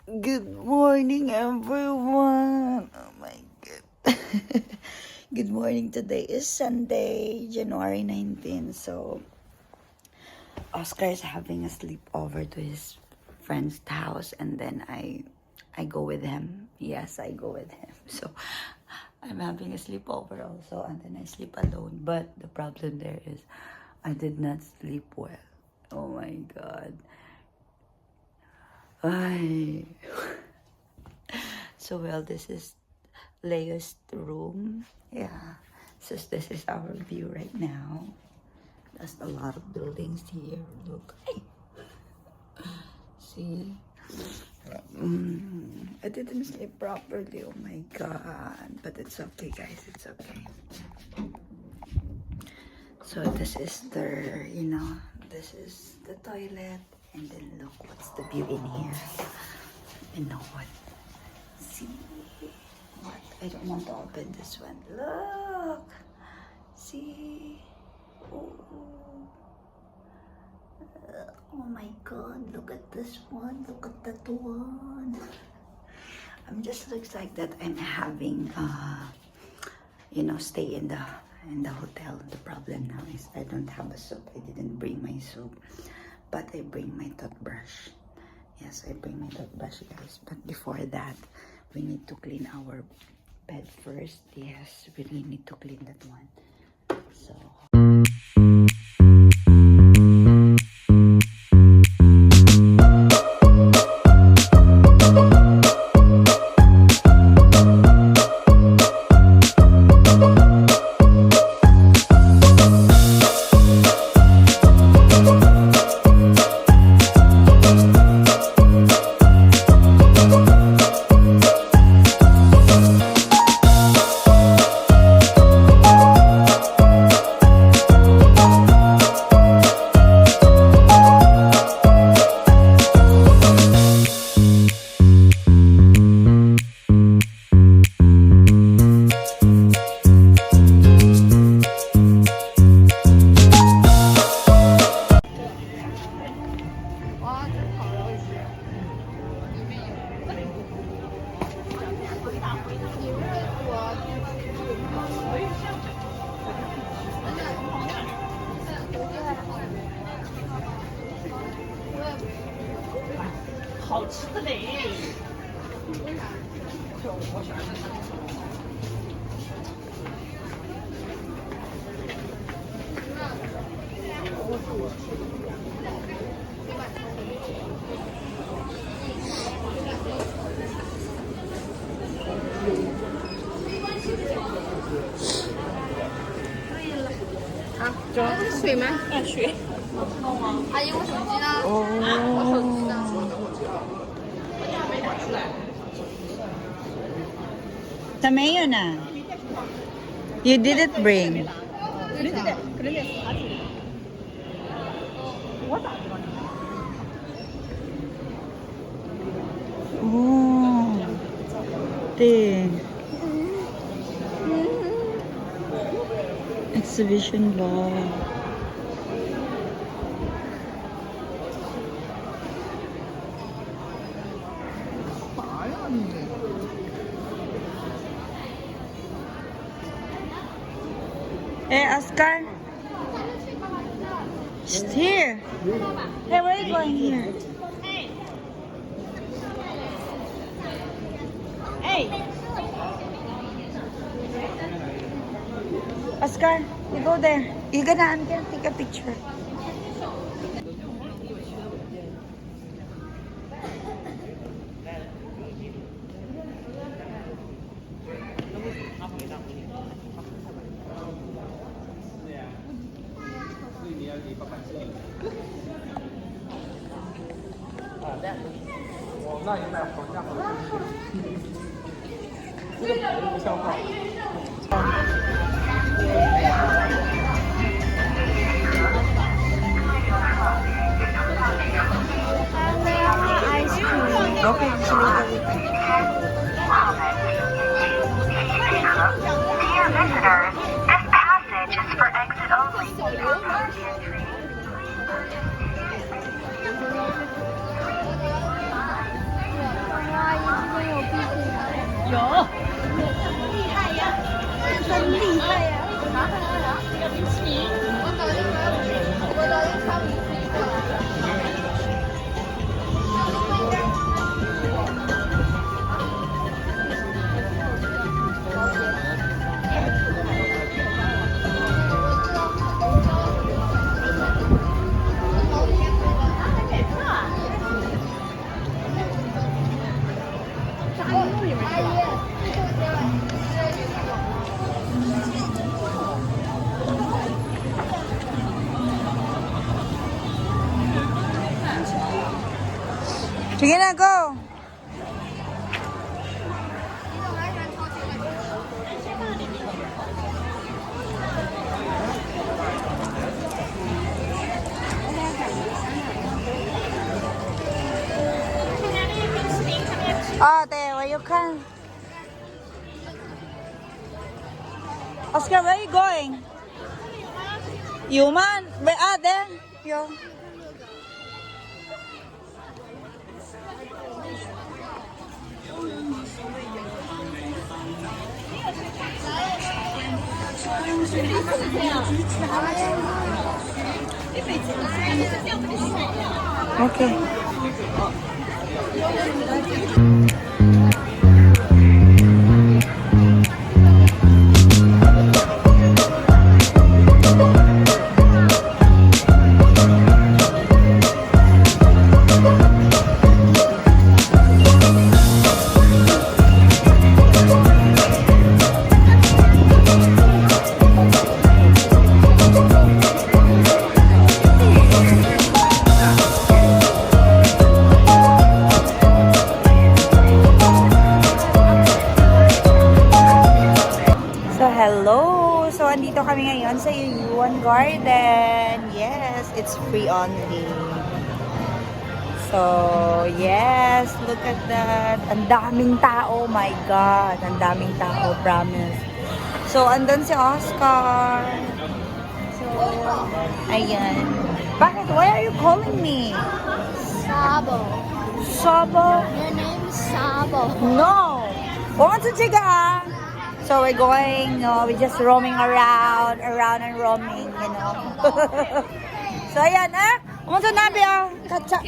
Good morning, everyone. Oh my God. Good morning. Today is Sunday, January 19. So, Oscar is having a sleepover to his friend's house, and then I go with him. Yes, I go with him. So, I'm having a sleepover also, and then I sleep alone. But the problem there is, I did not sleep well. Oh my God. Ay. So well, this is Leo's room. Yeah. So this is our view right now. There's a lot of buildings here. Look. Ay. See? I didn't sleep properly. Oh my God. But it's okay, guys. It's okay. So this is the, this is the toilet. And then look, what's the view in here? You know what? See? What? I don't want to open this one. Look! See? Oh. Oh my God, look at this one. Look at that one. I'm just looks like that I'm having, stay in the hotel. The problem now is I don't have a soup. I didn't bring my soup. But I bring my toothbrush. Yes, I bring my toothbrush, guys. But before that, we need to clean our bed first. Yes, we really need to clean that one. So...水吗？水。阿姨，我手机呢？我手机呢？没有呢。You didn't bring. Oh, exhibition ball. Hey, Oscar. Just here. Hey, where are you going here? Hey. Oscar, you go there. You're gonna take a picture. Okay, Dear visitors, this passage is for exit only. Sige na, go! Oh, there, where you can. Oscar, where are you going? Yuman? Where are there? Yo. Okay. Hello! So, andito kami ngayon sa Yuyuan Garden. Yes, it's free only. So, yes, look at that. Ang daming tao, my God. Ang daming tao, promise. So, andun si Oscar. So, ayan. Bakit? Why are you calling me? Sabo. Sabo? Your name's Sabo. No! Huwag mo chiga. So we're going, we're just roaming around and roaming, you know. So ayan, umunto na biya. Kacha.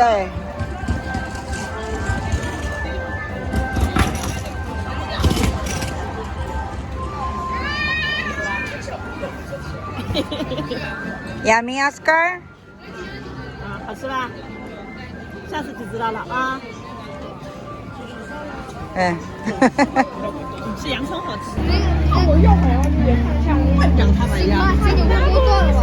对。Yummy, Oscar? 好吃吧？下次就知道了啊。嗯。吃洋葱好吃。我要买，我也看一下。让他们一样。他有多多了吧？